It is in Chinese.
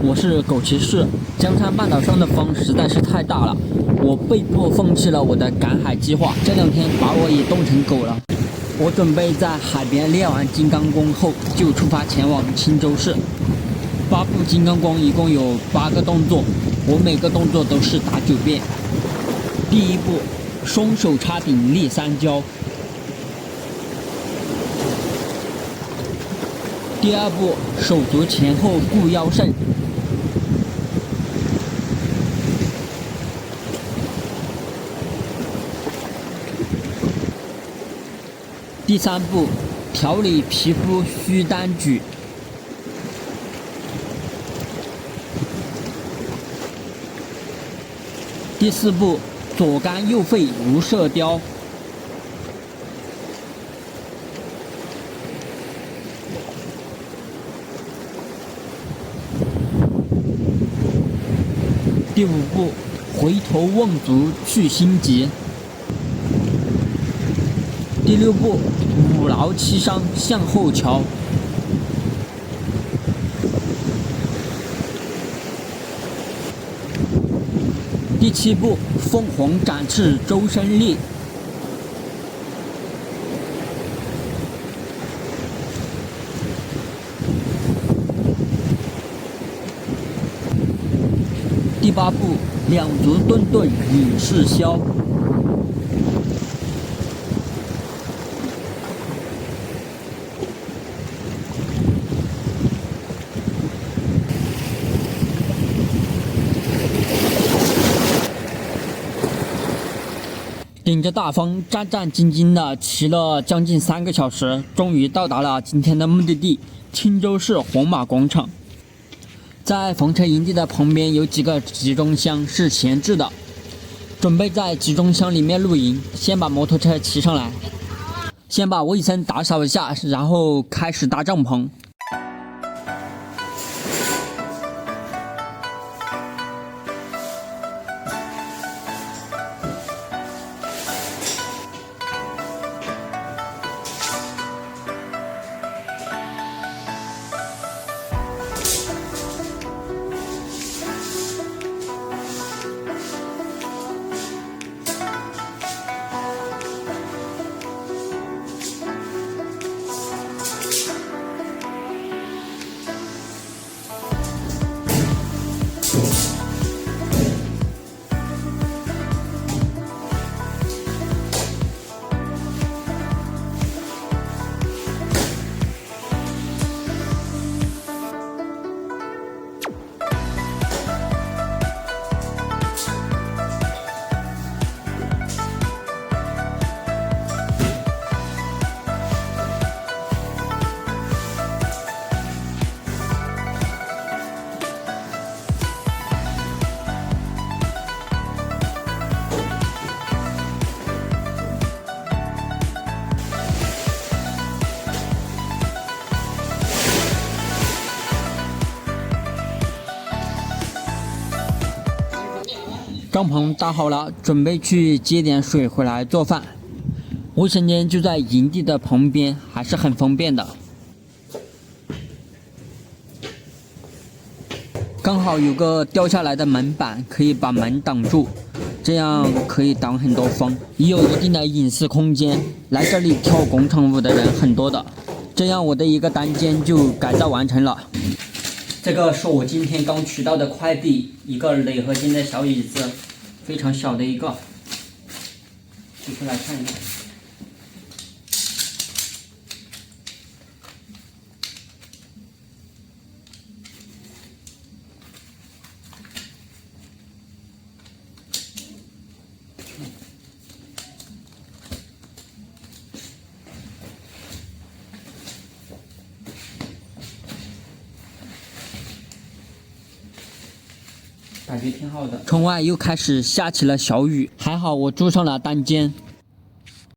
我是狗骑士。江山半岛上的风实在是太大了，我被迫放弃了我的赶海计划。这2天把我也冻成狗了。我准备在海边练完金刚功后，就出发前往青州市。8步金刚功一共有8个动作，我每个动作都是打9遍。第1步，双手插顶立3跤。第2步，手足前后顾腰肾。第3步，调理皮肤虚单举。第4步，左肝右肺如射雕。第5步，回头望足去心急。第6步，五劳七伤向后瞧。第7步，凤凰展翅周身立。第8步，两足顿顿引势消。顶着大风，战战兢兢地骑了将近3个小时，终于到达了今天的目的地——青州市红马广场。在房车营地的旁边有几个集中箱是闲置的，准备在集中箱里面露营。先把摩托车骑上来，先把卫生打扫一下，然后开始搭帐篷。帐篷搭好了，准备去接点水回来做饭。卫生间就在营地的旁边，还是很方便的。刚好有个掉下来的门板，可以把门挡住，这样可以挡很多风，也有一定的隐私空间。来这里跳广场舞的人很多的，这样我的一个单间就改造完成了。这个是我今天刚取到的快递，一个铝合金的小椅子，非常小的一个，取出来看一下。感觉挺好的。窗外又开始下起了小雨，还好我住上了单间。